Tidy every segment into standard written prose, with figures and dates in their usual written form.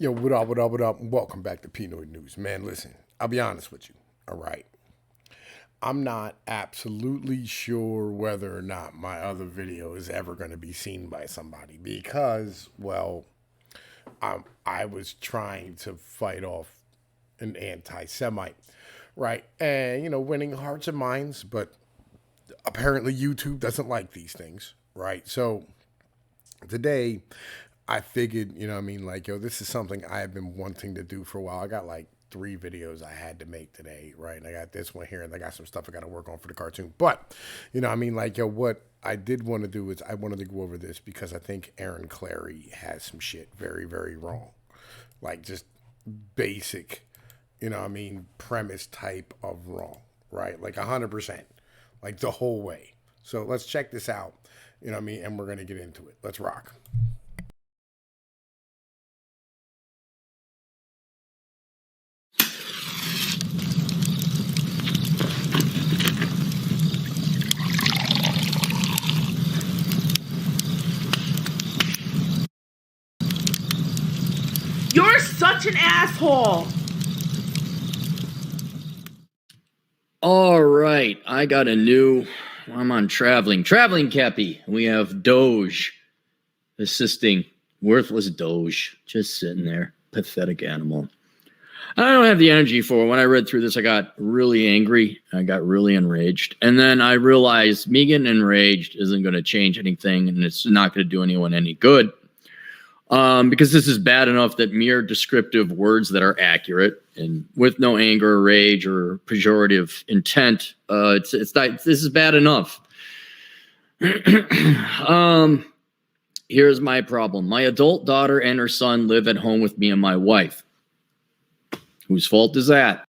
Yo, what up, what up, what up? Welcome back to Pnoid News. Man, listen, I'll be honest with you. All right. I'm not absolutely sure whether or not my other video is ever going to be seen by somebody because, well, I was trying to fight off an anti Semite, right? And, winning hearts and minds, but apparently YouTube doesn't like these things, right? So today I figured, like, yo, this is something I have been wanting to do for a while. I got like 3 videos I had to make today, right? And I got this one here, and I got some stuff I got to work on for the cartoon. But, like, yo, what I did want to do is I wanted to go over this because I think Aaron Clarey has some shit very, very wrong. Like, just basic, premise type of wrong, right? Like 100%, like the whole way. So let's check this out, and we're going to get into it. Let's rock. You're such an asshole. All right, I got I'm on traveling Cappy. We have Doge assisting worthless Doge, just sitting there, pathetic animal. I don't have the energy for it. When I read through this, I got really angry. I got really enraged. And then I realized me getting enraged isn't going to change anything, and it's not going to do anyone any good. Because this is bad enough that mere descriptive words that are accurate and with no anger or rage or pejorative intent, it's not, this is bad enough. Here's my problem. My adult daughter and her son live at home with me and my wife. Whose fault is that?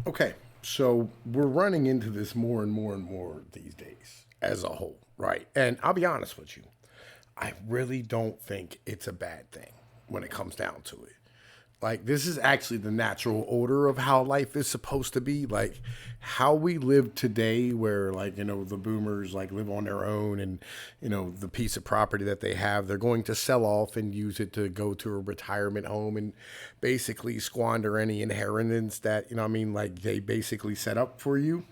Okay, so we're running into this more and more and more these days as a whole, right? And I'll be honest with you. I really don't think it's a bad thing when it comes down to it. Like, this is actually the natural order of how life is supposed to be. Like, how we live today, where, like, the boomers, like, live on their own and, the piece of property that they have, they're going to sell off and use it to go to a retirement home and basically squander any inheritance that, like, they basically set up for you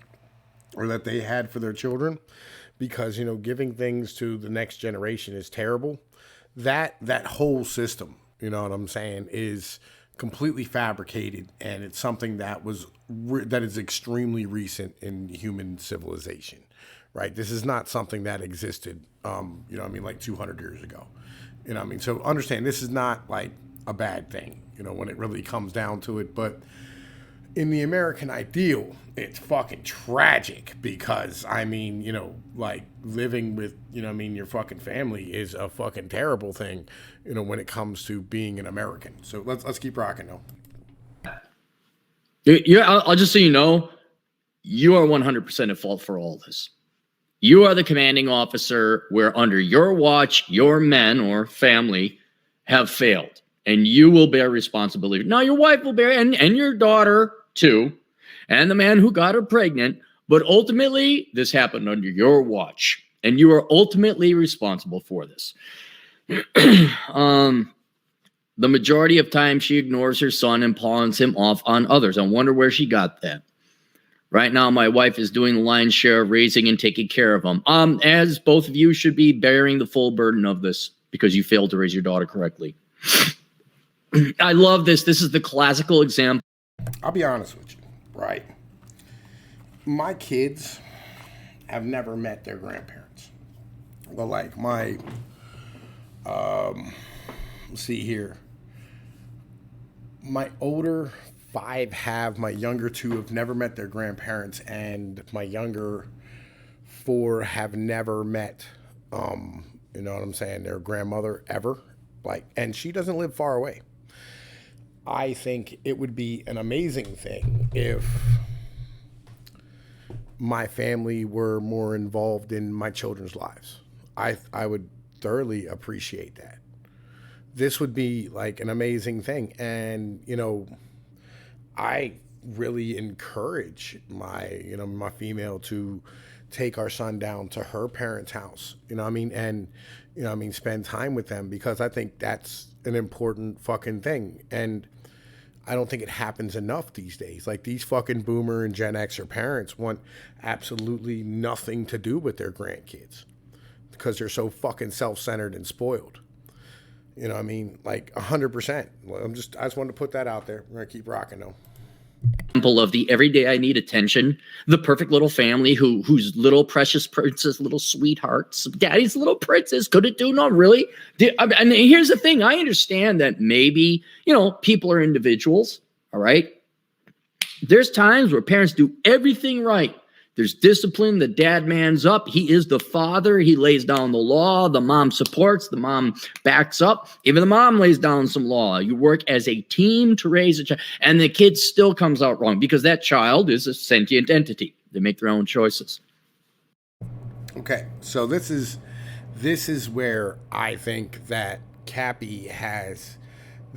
or that they had for their children. Because giving things to the next generation is terrible. That whole system, you know what I'm saying, is completely fabricated, and it's something that that is extremely recent in human civilization, right? This is not something that existed, like 200 years ago, So understand, this is not like a bad thing, when it really comes down to it, but in the American ideal, it's fucking tragic because, like living with, your fucking family is a fucking terrible thing, when it comes to being an American. So let's keep rocking though. Yeah, I'll just so you know, you are 100% at fault for all this. You are the commanding officer where under your watch, your men or family have failed. And you will bear responsibility. Now, your wife will bear, and your daughter too, and the man who got her pregnant. But ultimately, this happened under your watch, and you are ultimately responsible for this. The majority of time, she ignores her son and pawns him off on others. I wonder where she got that. Right now, my wife is doing the lion's share of raising and taking care of him. As both of you should be bearing the full burden of this because you failed to raise your daughter correctly. I love this. This is the classical example. I'll be honest with you, right? My kids have never met their grandparents. But like my, let's see here. My older 5 have, my younger 2 have never met their grandparents, and my younger 4 have never met, you know what I'm saying, their grandmother ever. Like, and she doesn't live far away. I think it would be an amazing thing if my family were more involved in my children's lives. I would thoroughly appreciate that. This would be like an amazing thing. And, I really encourage my female to take our son down to her parents' house, you know what I mean? And, you know what I mean, spend time with them, because I think that's an important fucking thing. And I don't think it happens enough these days. Like, these fucking boomer and Gen Xer parents want absolutely nothing to do with their grandkids because they're so fucking self-centered and spoiled. You know what I mean? Like 100%. I just wanted to put that out there. We're going to keep rocking though. Example of the everyday I need attention, the perfect little family whose little precious princess, little sweethearts, daddy's little princess couldn't do no really. And here's the thing, I understand that maybe, people are individuals, all right? There's times where parents do everything right. There's discipline. The dad man's up. He is the father. He lays down the law. The mom supports. The mom backs up. Even the mom lays down some law. You work as a team to raise a child. And the kid still comes out wrong because that child is a sentient entity. They make their own choices. Okay, so this is where I think that Cappy has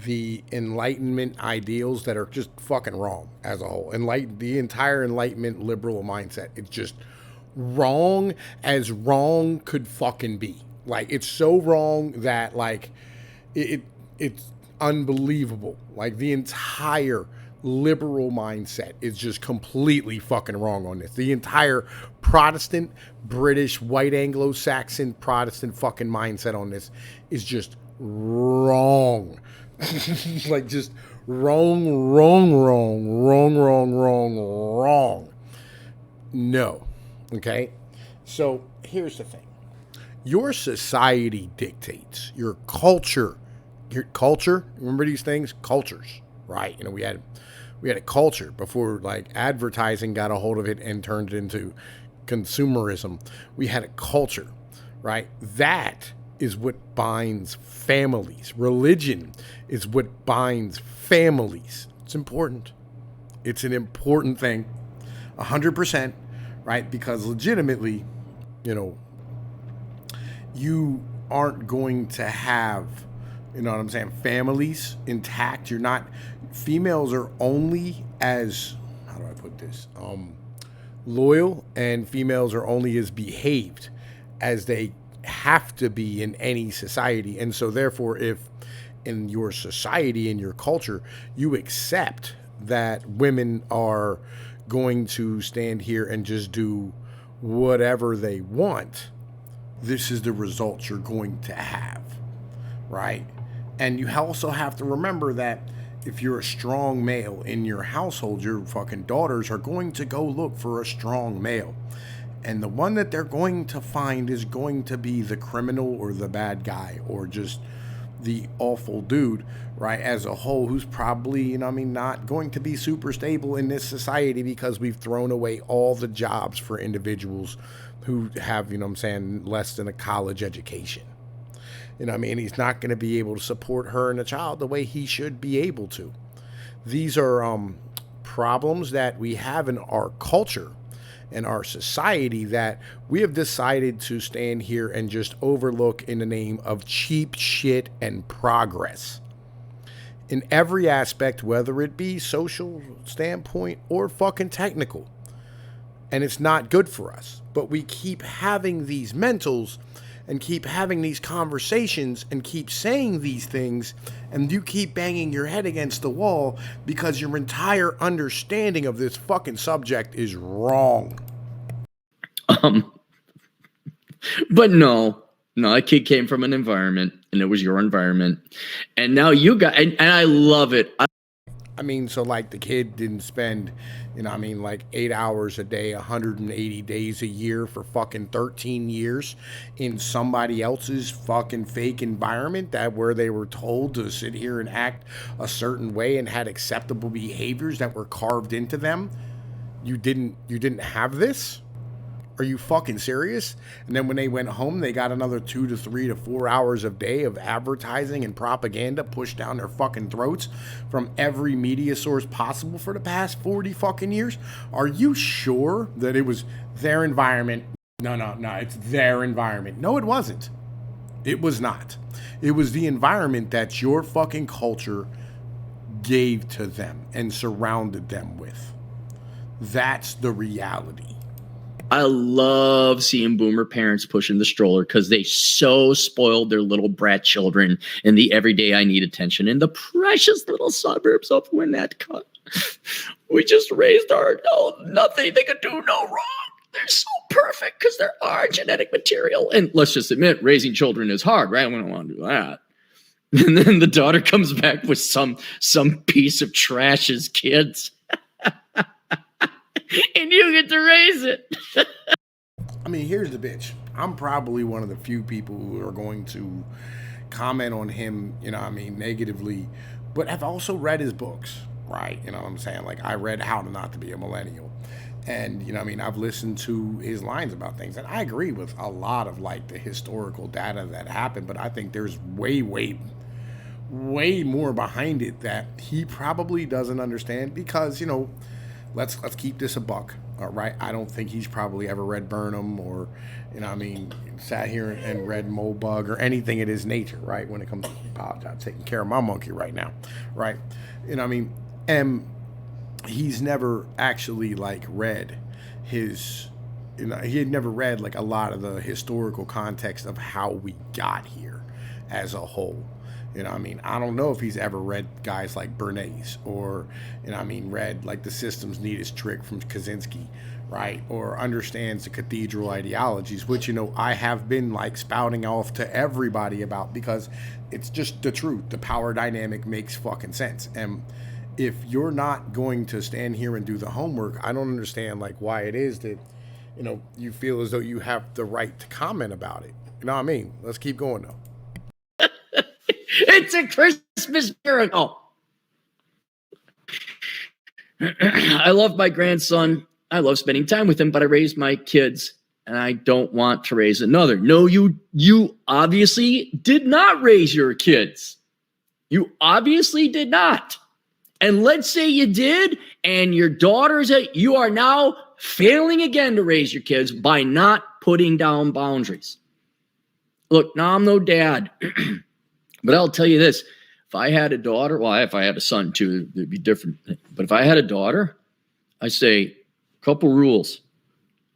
the Enlightenment ideals that are just fucking wrong as a whole. The entire Enlightenment liberal mindset, it's just wrong as wrong could fucking be. Like, it's so wrong that, like, it's unbelievable. Like, the entire liberal mindset is just completely fucking wrong on this. The entire Protestant, British, white Anglo-Saxon, Protestant fucking mindset on this is just wrong. Like, just wrong. No. Okay? So, here's the thing. Your society dictates. Your culture. Remember these things? Cultures. Right? We had a culture before, like, advertising got a hold of it and turned it into consumerism. We had a culture. Right? That is what binds families. Religion is what binds families. It's important. It's an important thing. 100%, right? Because legitimately, you aren't going to have, families intact. Females are only as, how do I put this? Loyal, and females are only as behaved as they have to be in any society. And so therefore, if in your society, in your culture, you accept that women are going to stand here and just do whatever they want, this is the result you're going to have, right? And you also have to remember that if you're a strong male in your household, your fucking daughters are going to go look for a strong male. And the one that they're going to find is going to be the criminal or the bad guy or just the awful dude, right, as a whole, who's probably, not going to be super stable in this society because we've thrown away all the jobs for individuals who have, less than a college education. He's not going to be able to support her and a child the way he should be able to. These are problems that we have in our culture and our society that we have decided to stand here and just overlook in the name of cheap shit and progress. In every aspect, whether it be social standpoint or fucking technical. And it's not good for us. But we keep having these mentals and keep having these conversations and keep saying these things, and you keep banging your head against the wall because your entire understanding of this fucking subject is wrong. But no, that kid came from an environment, and it was your environment, and now you got, and I love it. So like the kid didn't spend, like 8 hours a day, 180 days a year for fucking 13 years in somebody else's fucking fake environment where they were told to sit here and act a certain way and had acceptable behaviors that were carved into them. You didn't have this? Are you fucking serious? And then when they went home, they got another 2 to 3 to 4 hours a day of advertising and propaganda pushed down their fucking throats from every media source possible for the past 40 fucking years? Are you sure that it was their environment? No, it's their environment. No, it wasn't. It was not. It was the environment that your fucking culture gave to them and surrounded them with. That's the reality. I love seeing boomer parents pushing the stroller because they so spoiled their little brat children in the everyday I need attention in the precious little suburbs of Winnetka. We just raised our nothing they could do no wrong. They're so perfect because they're our genetic material. And let's just admit, raising children is hard, right? We don't want to do that. And then the daughter comes back with some piece of trash as kids. And you get to raise it. I mean, here's the bitch. I'm probably one of the few people who are going to comment on him, you know what I mean, negatively, but I've also read his books, right? You know what I'm saying? Like, I read How to Not to Be a Millennial. And, you know what I mean, I've listened to his lines about things. And I agree with a lot of, like, the historical data that happened, but I think there's way more behind it that he probably doesn't understand because, you know, let's keep this a buck, all right? I don't think he's probably ever read Burnham or, you know what I mean, sat here and read Moldbug or anything of his nature, right? When it comes to I'm taking care of my monkey right now, right? You know what I mean? And he's never actually, like, read his, you know, he had never read, like, a lot of the historical context of how we got here as a whole. You know what I mean? I don't know if he's ever read guys like Bernays or, you know what I mean, read like The System's Neatest Trick from Kaczynski, right? Or understands the cathedral ideologies, which, you know, I have been like spouting off to everybody about because it's just the truth. The power dynamic makes fucking sense. And if you're not going to stand here and do the homework, I don't understand like why it is that, you know, you feel as though you have the right to comment about it. You know what I mean? Let's keep going though. It's a Christmas miracle. I love my grandson. I love spending time with him, but I raised my kids and I don't want to raise another. No, you obviously did not raise your kids. You obviously did not. And let's say you did, and your daughters, you are now failing again to raise your kids by not putting down boundaries. Look, now I'm no dad. But I'll tell you this, if I had a daughter, well, if I had a son too, it'd be different. But if I had a daughter, I say, couple rules.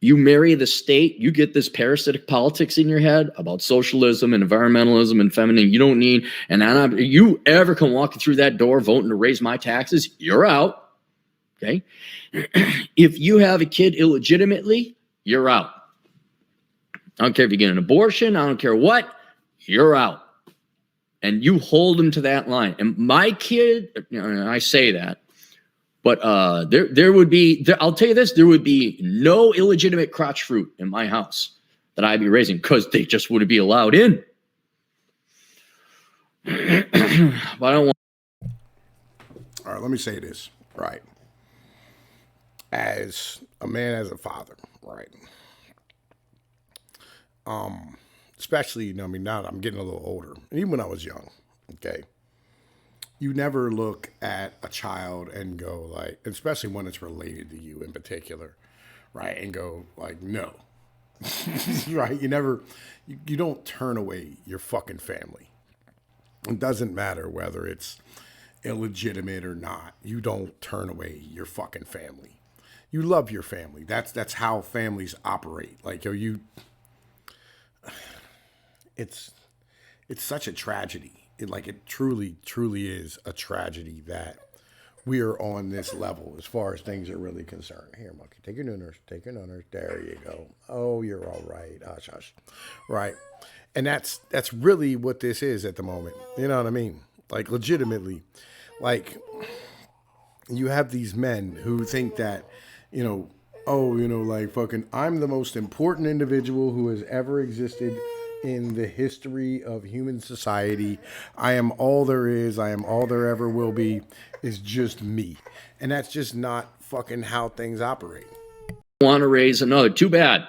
You marry the state, you get this parasitic politics in your head about socialism and environmentalism and feminine. You don't need, and you ever come walking through that door voting to raise my taxes, you're out. Okay. If you have a kid illegitimately, you're out. I don't care if you get an abortion. I don't care what, you're out. And you hold them to that line. And my kid, you know, I say that, but there would be, I'll tell you this, there would be no illegitimate crotch fruit in my house that I'd be raising because they just wouldn't be allowed in. But I don't want. All right, let me say this, right? As a man, as a father, right? Especially, you know, I mean, now that I'm getting a little older, and even when I was young, okay, you never look at a child and go like, especially when it's related to you in particular, right, and go like, no, right? You don't turn away your fucking family. It doesn't matter whether it's illegitimate or not. You don't turn away your fucking family. You love your family. That's how families operate. Like, yo, it's such a tragedy. It truly is a tragedy that we are on this level as far as things are really concerned. Here, monkey, take your nooners. There you go. Oh, you're all right. Hush, hush. Right. And that's really what this is at the moment. You know what I mean? Like, legitimately, like, you have these men who think that, you know, oh, you know, like, fucking, I'm the most important individual who has ever existed in the history of human society. I am all there is. I am all there ever will be. Is just me. And that's just not fucking how things operate. Want to raise another. Too bad.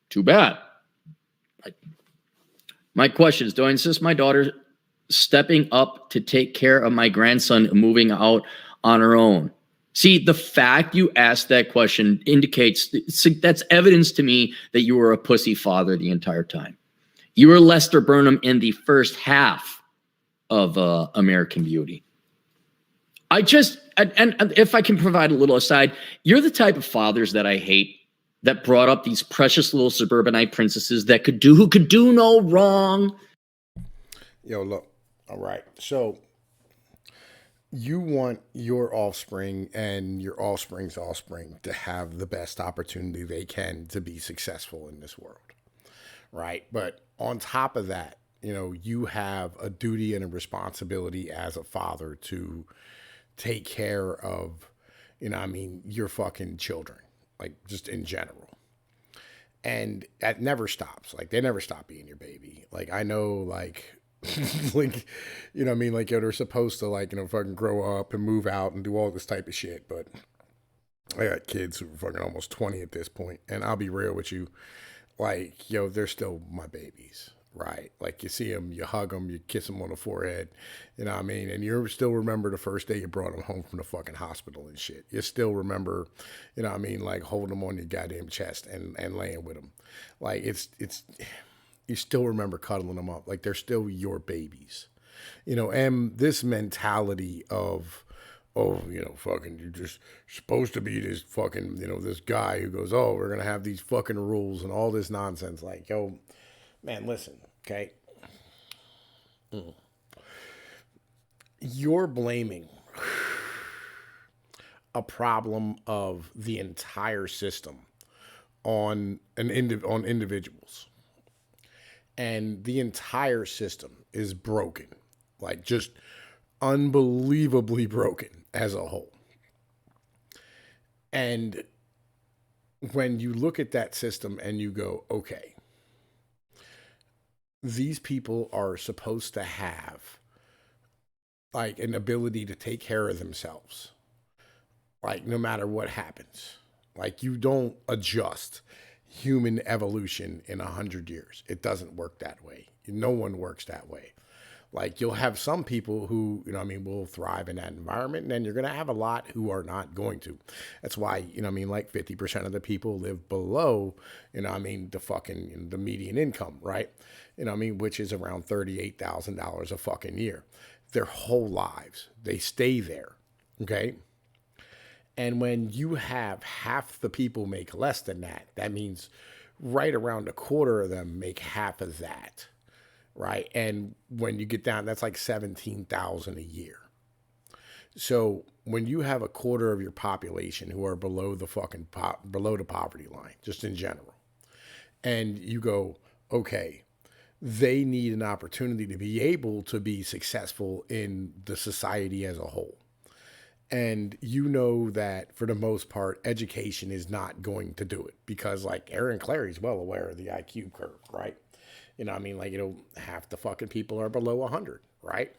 Too bad. My question is, do I insist my daughter stepping up to take care of my grandson moving out on her own? See, the fact you asked that question indicates that's evidence to me that you were a pussy father the entire time. You were Lester Burnham in the first half of American Beauty. I just and if I can provide a little aside, you're the type of fathers that I hate, that brought up these precious little suburbanite princesses who could do no wrong. Yo, look. All right. So you want your offspring and your offspring's offspring to have the best opportunity they can to be successful in this world. Right? But on top of that, you have a duty and a responsibility as a father to take care of, your fucking children, like just in general. And that never stops. Like, they never stop being your baby. Like, I know, like, like, like, they're supposed to, like, fucking grow up and move out and do all this type of shit. But I got kids who are fucking almost 20 at this point. And I'll be real with you. Like, they're still my babies. Right. Like, you see them, you hug them, you kiss them on the forehead, and you still remember the first day you brought them home from the fucking hospital and shit. You still remember, like holding them on your goddamn chest and laying with them. Like, it's, you still remember cuddling them up. Like, they're still your babies, and this mentality of, oh, fucking, you're just supposed to be this fucking, this guy who goes, oh, we're going to have these fucking rules and all this nonsense. Like, yo, man, listen, okay? You're blaming a problem of the entire system on on individuals. And the entire system is broken. Like, just unbelievably broken as a whole. And when you look at that system and you go, okay, these people are supposed to have like an ability to take care of themselves, like no matter what happens. Like, you don't adjust human evolution in 100 years. It doesn't work that way. No one works that way. Like, you'll have some people who, will thrive in that environment, and then you're going to have a lot who are not going to. That's why, like 50% of the people live below, the fucking, the median income, right? Which is around $38,000 a fucking year. Their whole lives, they stay there, okay? And when you have half the people make less than that, that means right around a quarter of them make half of that. Right. And when you get down, that's like 17,000 a year. So when you have a quarter of your population who are below the fucking below the poverty line, just in general, and you go, okay, they need an opportunity to be able to be successful in the society as a whole. And that for the most part, education is not going to do it, because like Aaron Clarey's well aware of the IQ curve, right? Half the fucking people are below 100, right?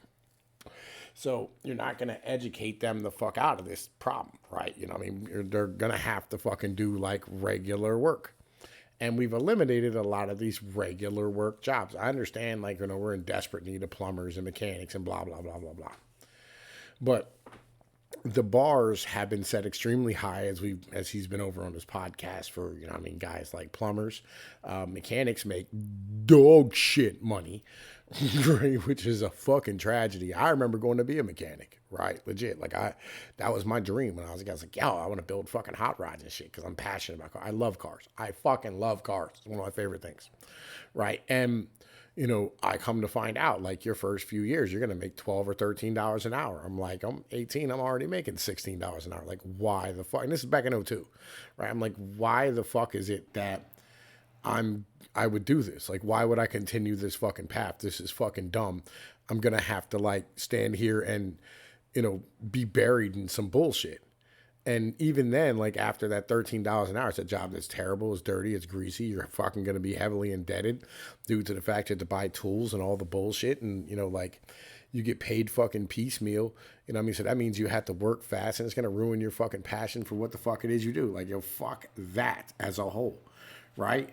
So you're not going to educate them the fuck out of this problem, right? They're going to have to fucking do like regular work. And we've eliminated a lot of these regular work jobs. I understand, like, we're in desperate need of plumbers and mechanics and blah, blah, blah, blah, blah. But the bars have been set extremely high as he's been over on his podcast for, guys like plumbers. Mechanics make dog shit money, right? Which is a fucking tragedy. I remember going to be a mechanic, right? Legit. Like, that was my dream when I was like, yo, I want to build fucking hot rods and shit because I'm passionate about cars. I love cars. I fucking love cars. It's one of my favorite things, right? And I come to find out, like, your first few years, you're going to make $12 or $13 an hour. I'm like, I'm 18. I'm already making $16 an hour. Like, why the fuck? And this is back in 02, right? I'm like, why the fuck is it that I would do this? Like, why would I continue this fucking path? This is fucking dumb. I'm going to have to like stand here and, be buried in some bullshit. And even then, like, after that $13 an hour, it's a job that's terrible, it's dirty, it's greasy. You're fucking going to be heavily indebted due to the fact you have to buy tools and all the bullshit. And, like, you get paid fucking piecemeal. So that means you have to work fast, and it's going to ruin your fucking passion for what the fuck it is you do. Like, fuck that as a whole, right?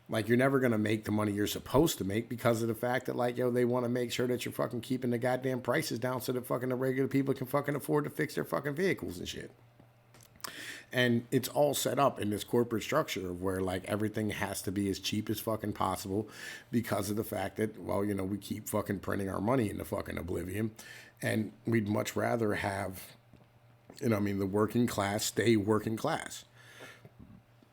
Like, you're never going to make the money you're supposed to make because of the fact that, like, they want to make sure that you're fucking keeping the goddamn prices down so that fucking the regular people can fucking afford to fix their fucking vehicles and shit. And it's all set up in this corporate structure of where, like, everything has to be as cheap as fucking possible because of the fact that, well, we keep fucking printing our money into fucking oblivion. And we'd much rather have the working class stay working class.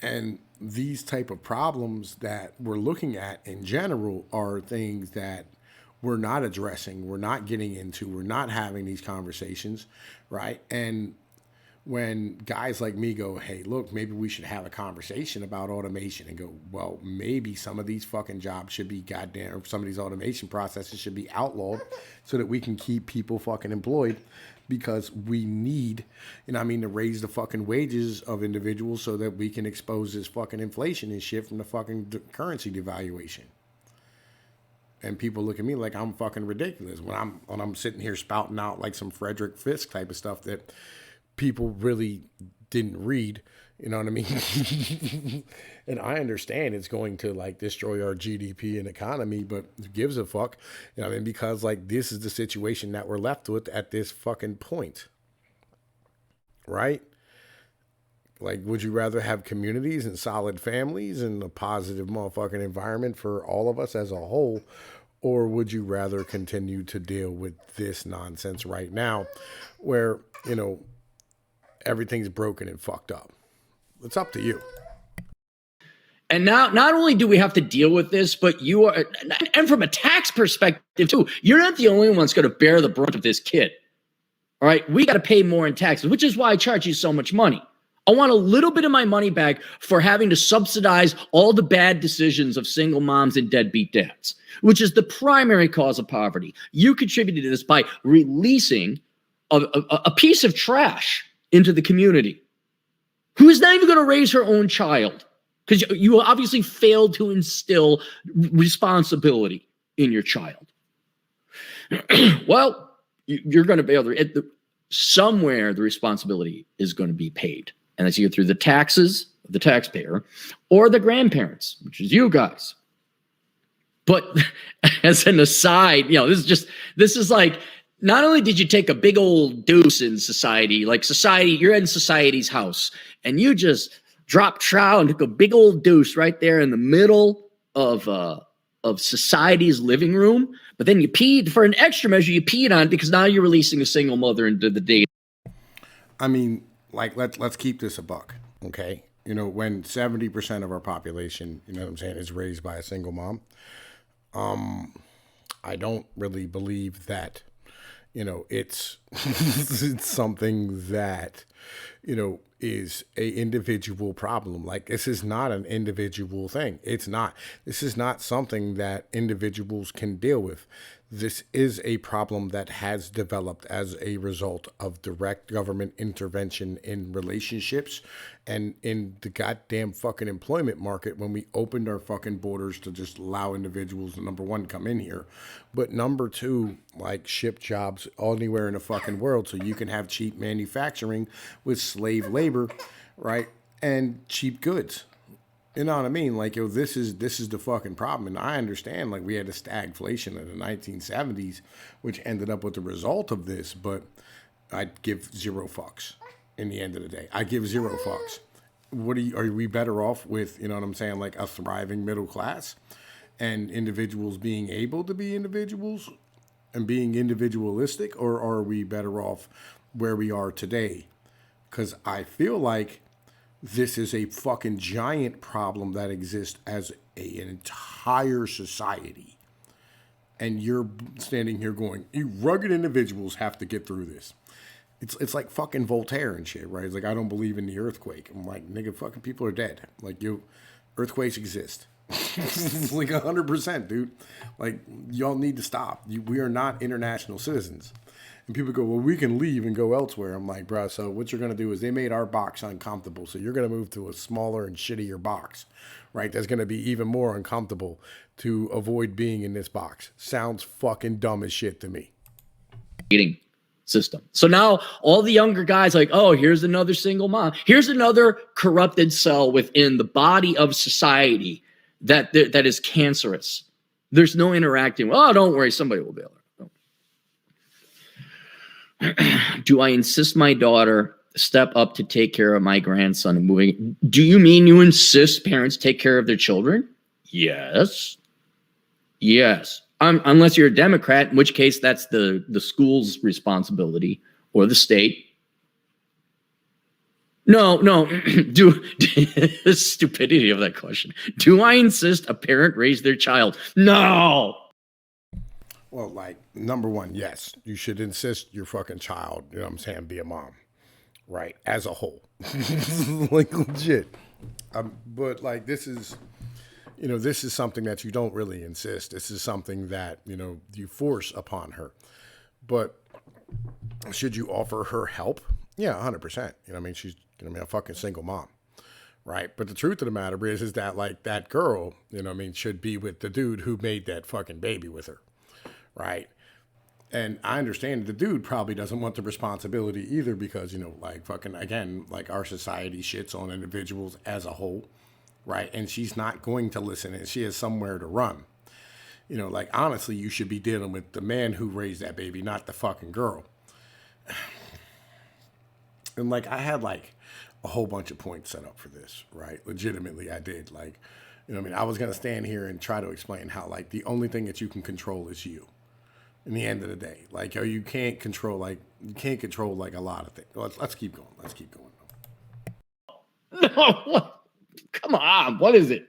And these type of problems that we're looking at in general are things that we're not addressing, we're not getting into, we're not having these conversations, right? And when guys like me go, hey, look, maybe we should have a conversation about automation, and go, well, maybe some of these fucking jobs should be goddamn, or some of these automation processes should be outlawed so that we can keep people fucking employed, because we need, to raise the fucking wages of individuals so that we can expose this fucking inflation and shit from the fucking currency devaluation. And people look at me like I'm fucking ridiculous when I'm sitting here spouting out like some Frederick Fisk type of stuff that people really didn't read, you know what I mean? And I understand it's going to like destroy our GDP and economy, but who gives a fuck? Because like this is the situation that we're left with at this fucking point, right? Like, would you rather have communities and solid families and a positive motherfucking environment for all of us as a whole? Or would you rather continue to deal with this nonsense right now where, everything's broken and fucked up? It's up to you. And now, not only do we have to deal with this, but you are, and from a tax perspective too, you're not the only one that's going to bear the brunt of this kid. All right, we got to pay more in taxes, which is why I charge you so much money. I want a little bit of my money back for having to subsidize all the bad decisions of single moms and deadbeat dads, which is the primary cause of poverty. You contributed to this by releasing a piece of trash into the community who is not even going to raise her own child, because you obviously failed to instill responsibility in your child. Well, you're going to be able to, somewhere the responsibility is going to be paid. And that's either through the taxes of the taxpayer or the grandparents, which is you guys. But as an aside, this is like, not only did you take a big old deuce in society, like society, you're in society's house, and you just dropped trow and took a big old deuce right there in the middle of society's living room. But then you peed, for an extra measure, you peed on it because now you're releasing a single mother into the day. Like, let's keep this a buck, okay? When 70% of our population, is raised by a single mom, I don't really believe that, it's it's something that, is a individual problem. Like, this is not an individual thing. It's not. This is not something that individuals can deal with. This is a problem that has developed as a result of direct government intervention in relationships and in the goddamn fucking employment market when we opened our fucking borders to just allow individuals, number one, come in here, but number two, like, ship jobs anywhere in the fucking world so you can have cheap manufacturing with slave labor, right, and cheap goods. You know what I mean? Like, this is the fucking problem. And I understand, like, we had a stagflation in the 1970s, which ended up with the result of this, but I'd give zero fucks in the end of the day. I give zero fucks. Are we better off with, like a thriving middle class and individuals being able to be individuals and being individualistic, or are we better off where we are today? Because I feel like this is a fucking giant problem that exists as an entire society. And you're standing here going, you rugged individuals have to get through this. It's like fucking Voltaire and shit, right? It's like, I don't believe in the earthquake. I'm like, nigga, fucking people are dead. Like, earthquakes exist. Like 100%, dude. Like, y'all need to stop. We are not international citizens. And people go, well, we can leave and go elsewhere. I'm like, bro, so what you're going to do is they made our box uncomfortable. So you're going to move to a smaller and shittier box, right? That's going to be even more uncomfortable to avoid being in this box. Sounds fucking dumb as shit to me. System. So now all the younger guys like, oh, here's another single mom. Here's another corrupted cell within the body of society that is cancerous. There's no interacting. Oh, don't worry. Somebody will be able to. Do I insist my daughter step up to take care of my grandson and moving? Do you mean you insist parents take care of their children? Yes. Yes. Unless you're a Democrat, in which case that's the school's responsibility or the state. No, no. Do the stupidity of that question. Do I insist a parent raise their child? No. Well, like, number one, yes, you should insist your fucking child, you know what I'm saying, be a mom, right? As a whole. Like, legit. But, like, this is, this is something that you don't really insist. This is something that, you force upon her. But should you offer her help? Yeah, 100%. She's going to be a fucking single mom. Right. But the truth of the matter is that, like, that girl, should be with the dude who made that fucking baby with her. Right. And I understand the dude probably doesn't want the responsibility either because, like, fucking, again, like, our society shits on individuals as a whole. Right. And she's not going to listen and she has somewhere to run. Like, honestly, you should be dealing with the man who raised that baby, not the fucking girl. And, like, I had, like, a whole bunch of points set up for this, right? Legitimately, I did. Like, I was going to stand here and try to explain how, like, the only thing that you can control is you. In the end of the day, like, you can't control, like, a lot of things. Let's keep going. Let's keep going. No, come on. What is it?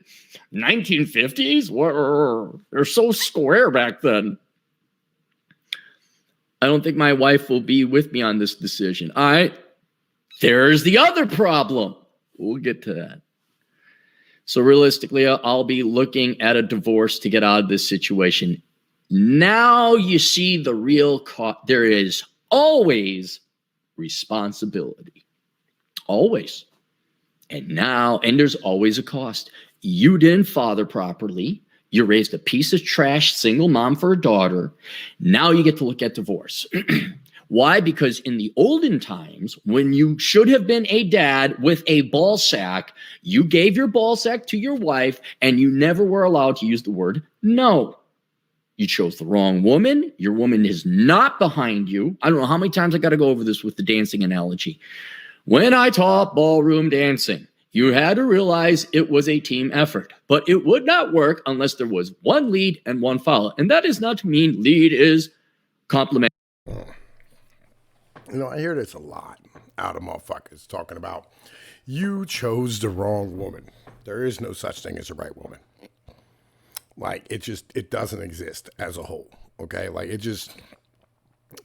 1950s? They're so square back then. I don't think my wife will be with me on this decision. All right. There's the other problem. We'll get to that. So realistically, I'll be looking at a divorce to get out of this situation. Now you see the real cost. There is always responsibility. Always. And there's always a cost. You didn't father properly. You raised a piece of trash single mom for a daughter. Now you get to look at divorce. Why? Because in the olden times, when you should have been a dad with a ball sack, you gave your ball sack to your wife and you never were allowed to use the word no. You chose the wrong woman. Your woman is not behind you. I don't know how many times I got to go over this with the dancing analogy. When I taught ballroom dancing, you had to realize it was a team effort, but it would not work unless there was one lead and one follow. And that is not to mean lead is complementary. I hear this a lot out of motherfuckers talking about you chose the wrong woman. There is no such thing as a right woman. Like, it doesn't exist as a whole. Okay. Like,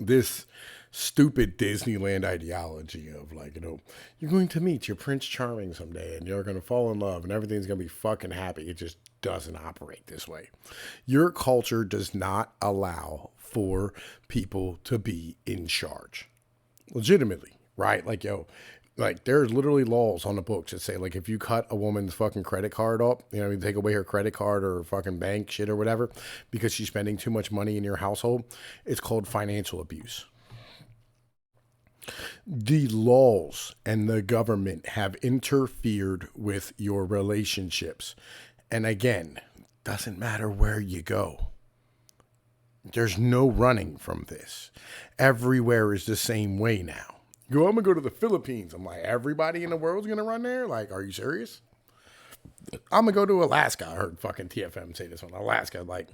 this stupid Disneyland ideology of, like, you're going to meet your Prince Charming someday and you're going to fall in love and everything's going to be fucking happy. It just doesn't operate this way. Your culture does not allow for people to be in charge. Legitimately, right? Like, like, there's literally laws on the books that say, like, if you cut a woman's fucking credit card up, you take away her credit card or fucking bank shit or whatever because she's spending too much money in your household, it's called financial abuse. The laws and the government have interfered with your relationships. And again, doesn't matter where you go. There's no running from this. Everywhere is the same way now. I'm going to go to the Philippines. I'm like, everybody in the world's going to run there? Like, are you serious? I'm going to go to Alaska. I heard fucking TFM say this one. Alaska, like.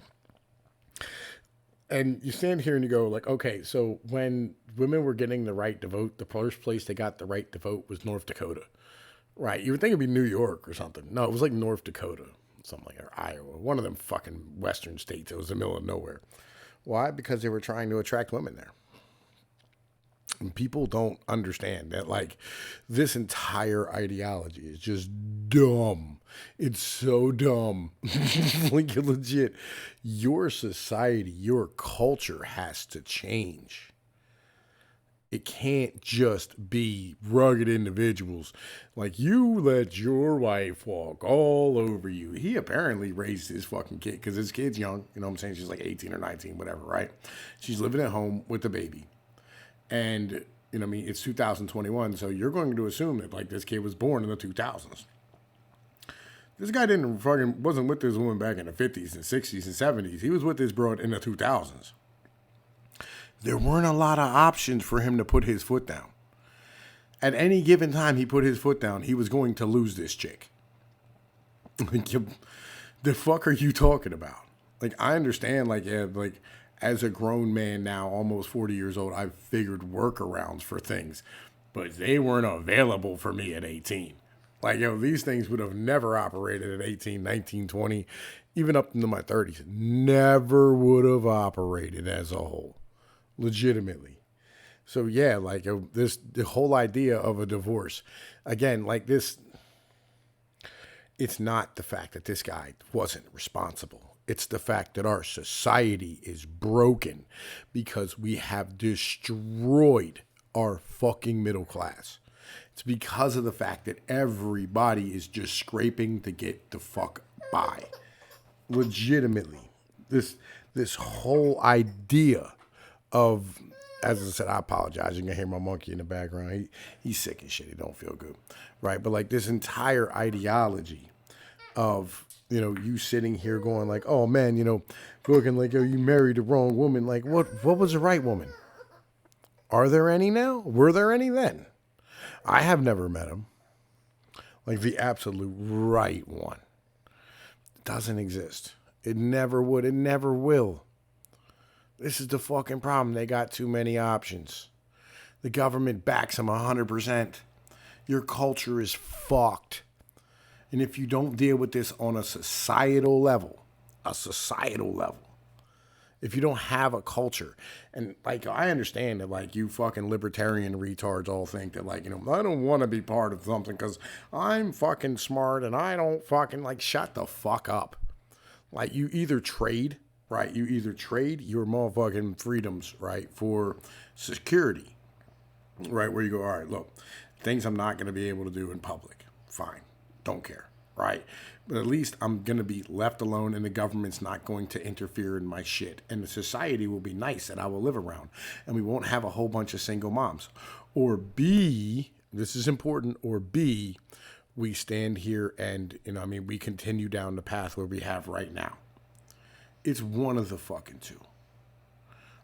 And you stand here and you go, like, okay, so when women were getting the right to vote, the first place they got the right to vote was North Dakota. Right? You would think it'd be New York or something. No, it was like North Dakota, something like that, or Iowa, one of them fucking western states. It was in the middle of nowhere. Why? Because they were trying to attract women there. And people don't understand that, like, this entire ideology is just dumb. It's so dumb. Like, legit, your society, your culture has to change. It can't just be rugged individuals. Like, you let your wife walk all over you. He apparently raised his fucking kid because his kid's young. You know what I'm saying? She's like 18 or 19, whatever, right? She's living at home with the baby. And, it's 2021, so you're going to assume that, like, this kid was born in the 2000s. This guy wasn't with this woman back in the 50s and 60s and 70s. He was with this broad in the 2000s. There weren't a lot of options for him to put his foot down. At any given time he put his foot down, he was going to lose this chick. Like, the fuck are you talking about? Like, I understand, like, yeah, like, as a grown man now, almost 40 years old, I've figured workarounds for things. but they weren't available for me at 18. Like, yo, these things would have never operated at 18, 19, 20, even up into my 30s. Never would have operated as a whole, legitimately. So, yeah, like the whole idea of a divorce, again, like this, it's not the fact that this guy wasn't responsible. It's the fact that our society is broken because we have destroyed our fucking middle class. It's because of the fact that everybody is just scraping to get the fuck by. Legitimately. This whole idea of, as I said, I apologize. You can hear my monkey in the background. He's sick and shit. He don't feel good. Right? But like this entire ideology of, you know, you sitting here going like, oh man, you know, looking like, oh, you married the wrong woman. Like what was the right woman? Are there any now? Were there any then? I have never met him. Like the absolute right one. Doesn't exist. It never would. It never will. This is the fucking problem. They got too many options. The government backs them 100%. Your culture is fucked. And if you don't deal with this on a societal level, if you don't have a culture, and like I understand that like you fucking libertarian retards all think that like, you know, I don't want to be part of something because I'm fucking smart and I don't fucking like shut the fuck up. Like you either trade, right? You either trade your motherfucking freedoms, right, for security, right? Where you go, all right, look, things I'm not going to be able to do in public. Fine. Don't care, right? But at least I'm going to be left alone and the government's not going to interfere in my shit. And the society will be nice that I will live around. And we won't have a whole bunch of single moms. Or B, this is important, or B, we stand here and, you know, I mean, we continue down the path where we have right now. It's one of the fucking two.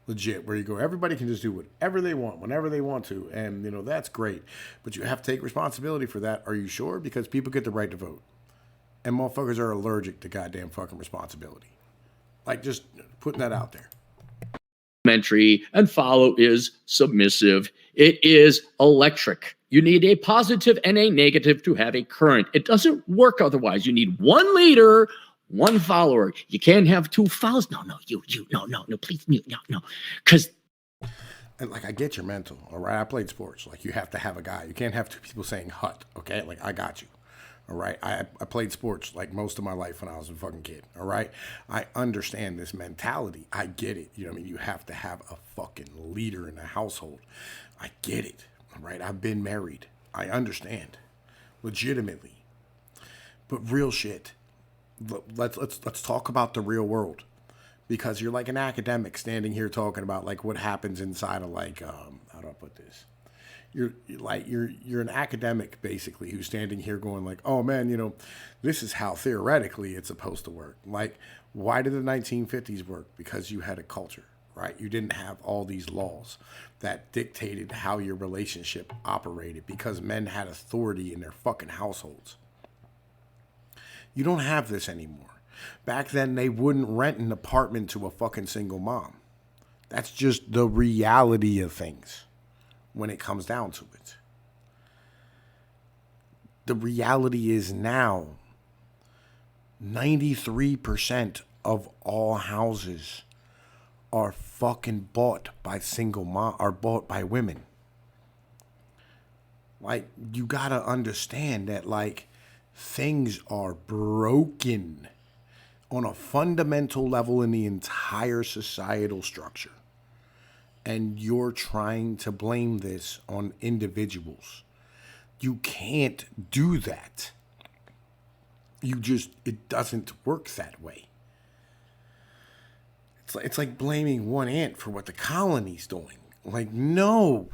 Legit, where you go, everybody can just do whatever they want, whenever they want to. And, you know, that's great. But you have to take responsibility for that. Are you sure? Because people get the right to vote. And motherfuckers are allergic to goddamn fucking responsibility. Like, just putting that out there. And follow is submissive. It is electric. You need a positive and a negative to have a current. It doesn't work otherwise. You need one leader, one follower. You can't have two followers. No, please, no. Because, and like, I get your mental, all right? I played sports. Like, you have to have a guy. You can't have two people saying hut, okay? Like, I got you, all right? I played sports, like, most of my life when I was a fucking kid, all right? I understand this mentality. I get it. You know what I mean? You have to have a fucking leader in the household. I get it, all right? I've been married. I understand, legitimately. But real shit. Let's talk about the real world, because you're like an academic standing here talking about like what happens inside of like how do I put this? You're an academic basically who's standing here going like, oh man, you know, this is how theoretically it's supposed to work. Like, why did the 1950s work? Because you had a culture, right? You didn't have all these laws that dictated how your relationship operated because men had authority in their fucking households. You don't have this anymore. Back then, they wouldn't rent an apartment to a fucking single mom. That's just the reality of things when it comes down to it. The reality is now, 93% of all houses are fucking bought by single mom, are bought by women. Like, you gotta understand that, like, things are broken on a fundamental level in the entire societal structure. And you're trying to blame this on individuals. You can't do that. It doesn't work that way. It's like blaming one ant for what the colony's doing. Like, no.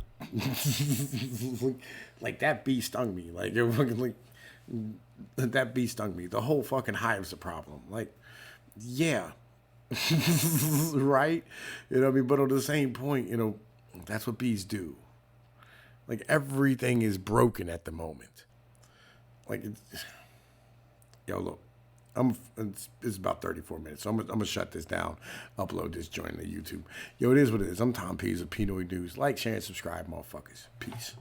like that bee stung me. Like, you're fucking like, that bee stung me. The whole fucking hive's a problem. Like, yeah. Right? You know what I mean? But on the same point, you know, that's what bees do. Like, everything is broken at the moment. Like, yo, look. It's about 34 minutes, so I'm gonna shut this down, upload this joint to YouTube. Yo, it is what it is. I'm Tom Pease of Pnoid News. Like, share, and subscribe, motherfuckers. Peace.